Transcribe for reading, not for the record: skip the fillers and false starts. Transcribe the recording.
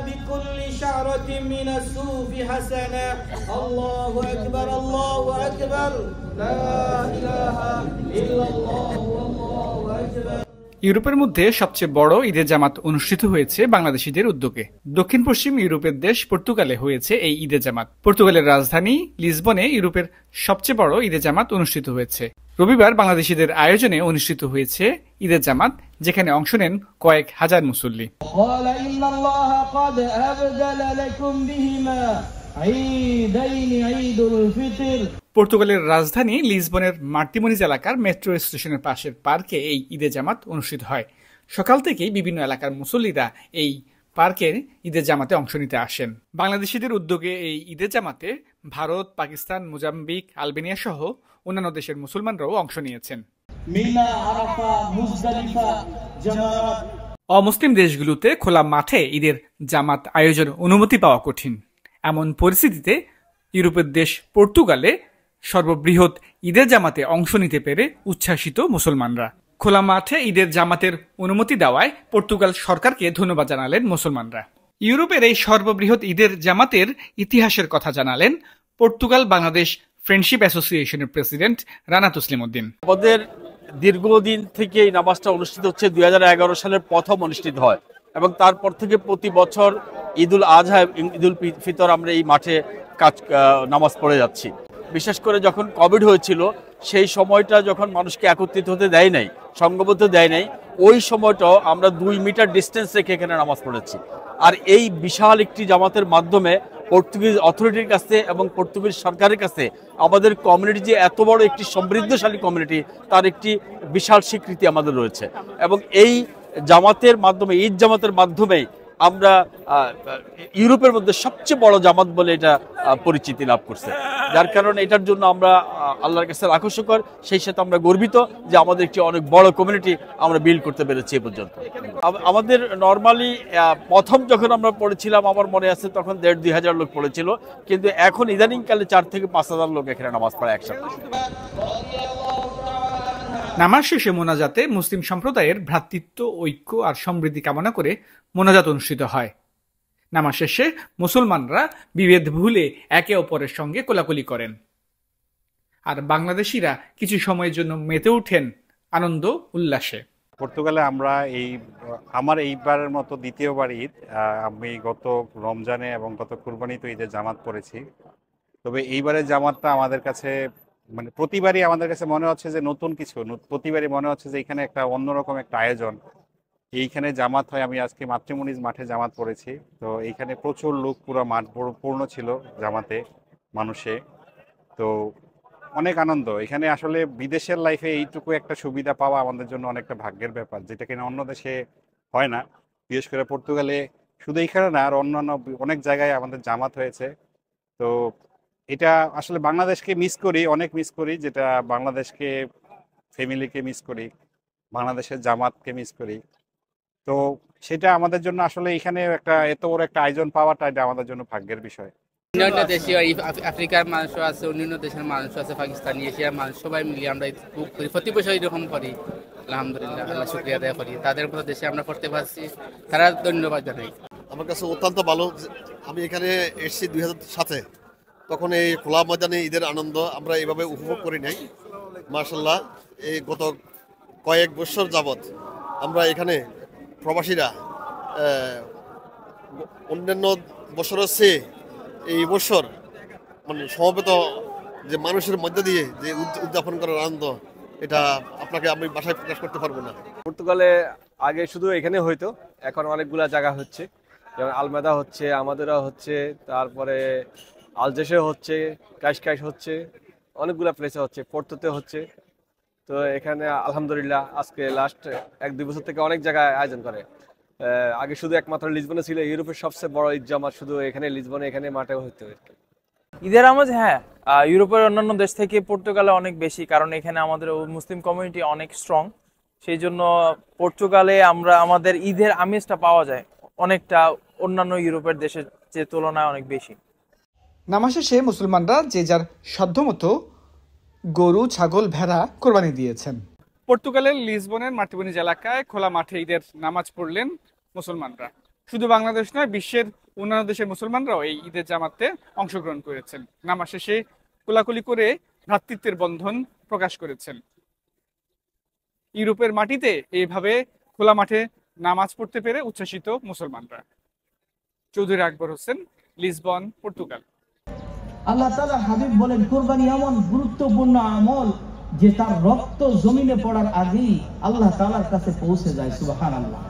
بكل شعرة من الصوف حسنة الله أكبر الله أكبر لا إله إلا الله والله أكبر ইউরোপের মধ্যে সবচেয়ে বড় ঈদের জামাত অনুষ্ঠিত হয়েছে বাংলাদেশিদের উদ্যোগে। দক্ষিণ পশ্চিম ইউরোপের দেশ পর্তুগালে হয়েছে এই ঈদের জামাত। পর্তুগালের রাজধানী লিসবনে ইউরোপের সবচেয়ে বড় ঈদের জামাত অনুষ্ঠিত হয়েছে। রবিবার বাংলাদেশিদের আয়োজনে অনুষ্ঠিত হয়েছে ঈদের জামাত, যেখানে অংশ নেন কয়েক হাজার মুসল্লি। পর্তুগালের রাজধানী লিসবনের মার্টিমনিজ এলাকার মেট্রো স্টেশনের পাশের পার্কে এই ঈদের জামাত অনুষ্ঠিত হয়। সকাল থেকেই বিভিন্ন এলাকার মুসল্লিরা এই পার্কের ঈদের জামাতে অংশ নিতে আসেন। বাংলাদেশিদের উদ্যোগে এই ঈদের জামাতে ভারত, পাকিস্তান, মোজাম্বিক, আলবেনিয়া সহ অন্যান্য দেশের মুসলমানরাও অংশ নিয়েছেন। অমুসলিম দেশগুলোতে খোলা মাঠে ঈদের জামাত আয়োজন অনুমতি পাওয়া কঠিন। এমন পরিস্থিতিতে ইউরোপের দেশ পর্তুগালে সর্ববৃহৎ ঈদের জামাতে অংশ নিতে পেরে উচ্ছ্বাসিত মুসলমানরা। খোলা মাঠে ঈদের জামাতের অনুমতি দেওয়ায় পর্তুগাল সরকারকে ধন্যবাদ জানালেন মুসলমানরা। ইউরোপের এই সর্ববৃহৎ ঈদের জামাতের ইতিহাসের কথা জানালেন পর্তুগাল বাংলাদেশ ফ্রেন্ডশিপ অ্যাসোসিয়েশনের প্রেসিডেন্ট রানা তসলিম উদ্দিন। আমাদের দীর্ঘদিন থেকে এই নামাজটা অনুষ্ঠিত হচ্ছে, 2011 সালের প্রথম অনুষ্ঠিত হয় এবং তারপর থেকে প্রতি বছর ঈদুল আজহা, ঈদুল ফিতর আমরা এই মাঠে নামাজ পড়ে যাচ্ছি। বিশেষ করে যখন কোভিড হয়েছিল সেই সময়টা যখন মানুষকে একত্রিত হতে দেয় নাই, সংঘবদ্ধ দেয় নাই, ওই সময়টাও আমরা 2 মিটার ডিস্টেন্স রেখে এখানে নামাজ পড়েছি। আর এই বিশাল একটি জামাতের মাধ্যমে পর্তুগিজ অথরিটির কাছে এবং পর্তুগিজ সরকারের কাছে আমাদের কমিউনিটি যে এত বড় একটি সমৃদ্ধশালী কমিউনিটি, তার একটি বিশাল স্বীকৃতি আমাদের রয়েছে। এবং এই জামাতের মাধ্যমে, ঈদ জামাতের মাধ্যমেই আমরা ইউরোপের মধ্যে সবচেয়ে বড় জামাত বলে এটা পরিচিতি লাভ করছে। যার কারণে এটার জন্য আমরা আল্লাহর কাছে আকর্ষকর, সেই সাথে আমরা গর্বিত যে আমাদের একটি অনেক বড় কমিউনিটি আমরা বিল্ড করতে পেরেছি এ পর্যন্ত। আমাদের নর্মালি প্রথম যখন আমরা পড়েছিলাম, আমার মনে আছে তখন 1,5-2 হাজার লোক পড়েছিল, কিন্তু এখন ইদানিংকালে 4 থেকে 5 হাজার লোক এখানে নামাজ পড়ে একসাথে। নামাজ শেষে মোনাজাতে মুসলিম সম্প্রদায়ের ভ্রাতৃত্ব, ঐক্য আর সমৃদ্ধি কামনা করে মোনাজাত অনুষ্ঠিত হয়। নামাজ শেষে মুসলমানরা বিভেদ ভুলে একে অপরের সঙ্গে কোলাকুলি করেন, আর বাংলাদেশিরা কিছু সময়ের জন্য মেতে ওঠেন আনন্দ উল্লাসে। পর্তুগালে আমরা আমার এইবারের মতো দ্বিতীয়বার ঈদ। আমি গত রমজানে এবং গত কুরবানিতে ঈদের জামাত পড়েছি। তবে এইবারের জামাতটা আমাদের কাছে মানে প্রতিবারই আমাদের কাছে মনে হচ্ছে যে নতুন কিছু, প্রতিবারই মনে হচ্ছে যে এখানে একটা অন্যরকম একটা আয়োজন। এইখানে জামাত হয়, আমি আজকে মাতৃমনিজ মাঠে জামাত পড়েছি, তো এইখানে প্রচুর লোক, পুরো মাঠ পূর্ণ ছিল জামাতে মানুষে। তো অনেক আনন্দ এখানে। আসলে বিদেশের লাইফে এইটুকু একটা সুবিধা পাওয়া আমাদের জন্য অনেকটা ভাগ্যের ব্যাপার, যেটা কিনা অন্য দেশে হয় না। বিশেষ করে পর্তুগালে শুধু এইখানে না, আর অন্যান্য অনেক জায়গায় আমাদের জামাত হয়েছে। তো এটা আসলে বাংলাদেশকে মিস করি, অনেক মিস করি, যেটা বাংলাদেশকে, ফ্যামিলিকে মিস করি, বাংলাদেশের জামাতকে মিস করি। তো সেটা আমাদের জন্য আসলে এখানে একটা এত বড় একটা আয়োজন পাওয়াটা, এটা আমাদের জন্য ভাগ্যের বিষয়। অন্যান্য দেশীয় আফ্রিকার মানুষও আছে, অন্যান্য দেশের মানুষ আছে, পাকিস্তানি, এশিয়ার মানুষ, সবাই মিলিয়ে আমরা খুব প্রতি বছর এরকম করি। আলহামদুলিল্লাহ, আল্লাহ শুকরিয়া আদায় করি। তাদের মতো দেশে আমরা করতে পারছি, তারা ধন্যবাদ জানাই। আমার কাছে অত্যন্ত ভালো। আমি এখানে এসেছি 2007-এ, তখন এই খোলা ময়দানে ঈদের আনন্দ আমরা এইভাবে উপভোগ করি নাই। মাশাআল্লাহ, এই গত কয়েক বছর যাবৎ আমরা এখানে প্রবাসীরা অন্যান্য বছরের চেয়ে এই বছর মানে সমবেত যে মানুষের মধ্যে দিয়ে যে উদযাপন করার আনন্দ, এটা আপনাকে আমি ভাষায় প্রকাশ করতে পারবো না। পর্তুগালে আগে শুধু এখানে হইতো, এখন অনেকগুলা জায়গা হচ্ছে, যেমন আলমেদা হচ্ছে, আমাদেরা হচ্ছে, তারপরে আলজেসে হচ্ছে, কাইশ হচ্ছে, অনেকগুলা প্লেসে হচ্ছে, পোর্তোতে হচ্ছে। তো এখানে আলহামদুলিল্লাহ আজকে লাস্ট 1-2 বছর থেকে অনেক জায়গায় আয়োজন করে। আগে শুধু একমাত্র লিসবনে ছিল ইউরোপের সবচেয়ে বড় ঈদ জামাত, শুধু এখানে লিসবনে, এখানে মাঠেও হইতো। ঈদের আমেজ হ্যাঁ, ইউরোপের অন্যান্য দেশ থেকে পর্তুগালে অনেক বেশি, কারণ এখানে আমাদের মুসলিম কমিউনিটি অনেক স্ট্রং। সেই জন্য পর্তুগালে আমরা আমাদের ঈদের আমেজটা পাওয়া যায় অনেকটা অন্যান্য ইউরোপের দেশের যে তুলনায় অনেক বেশি। নামাজ শেষে মুসলমানরা যে যার সাধ্যমতো গরু, ছাগল, ভেড়া কোরবানি দিয়েছেন। পর্তুগালের লিসবনের মার্টিমনিজ এলাকায় খোলা মাঠে ঈদের নামাজ পড়লেন মুসলমানরা। শুধু বাংলাদেশ নয়, বিশ্বের অন্যান্য দেশের মুসলমানরাও এই ঈদের জামাতে অংশগ্রহণ করেছেন। নামাজ শেষে কোলাকুলি করে ভ্রাতৃত্বের বন্ধন প্রকাশ করেছেন। ইউরোপের মাটিতে এইভাবে খোলা মাঠে নামাজ পড়তে পেরে উচ্ছ্বসিত মুসলমানরা। Chowdhury Akbar Hossain, Lisbon, Portugal. আল্লাহ তাআলা হাবিব বলেন, কুরবানি এমন গুরুত্বপূর্ণ আমল যে তার রক্ত জমিনে পড়ার আগেই আল্লাহ তাআলার কাছে পৌঁছে যায়। সুবহানাল্লাহ।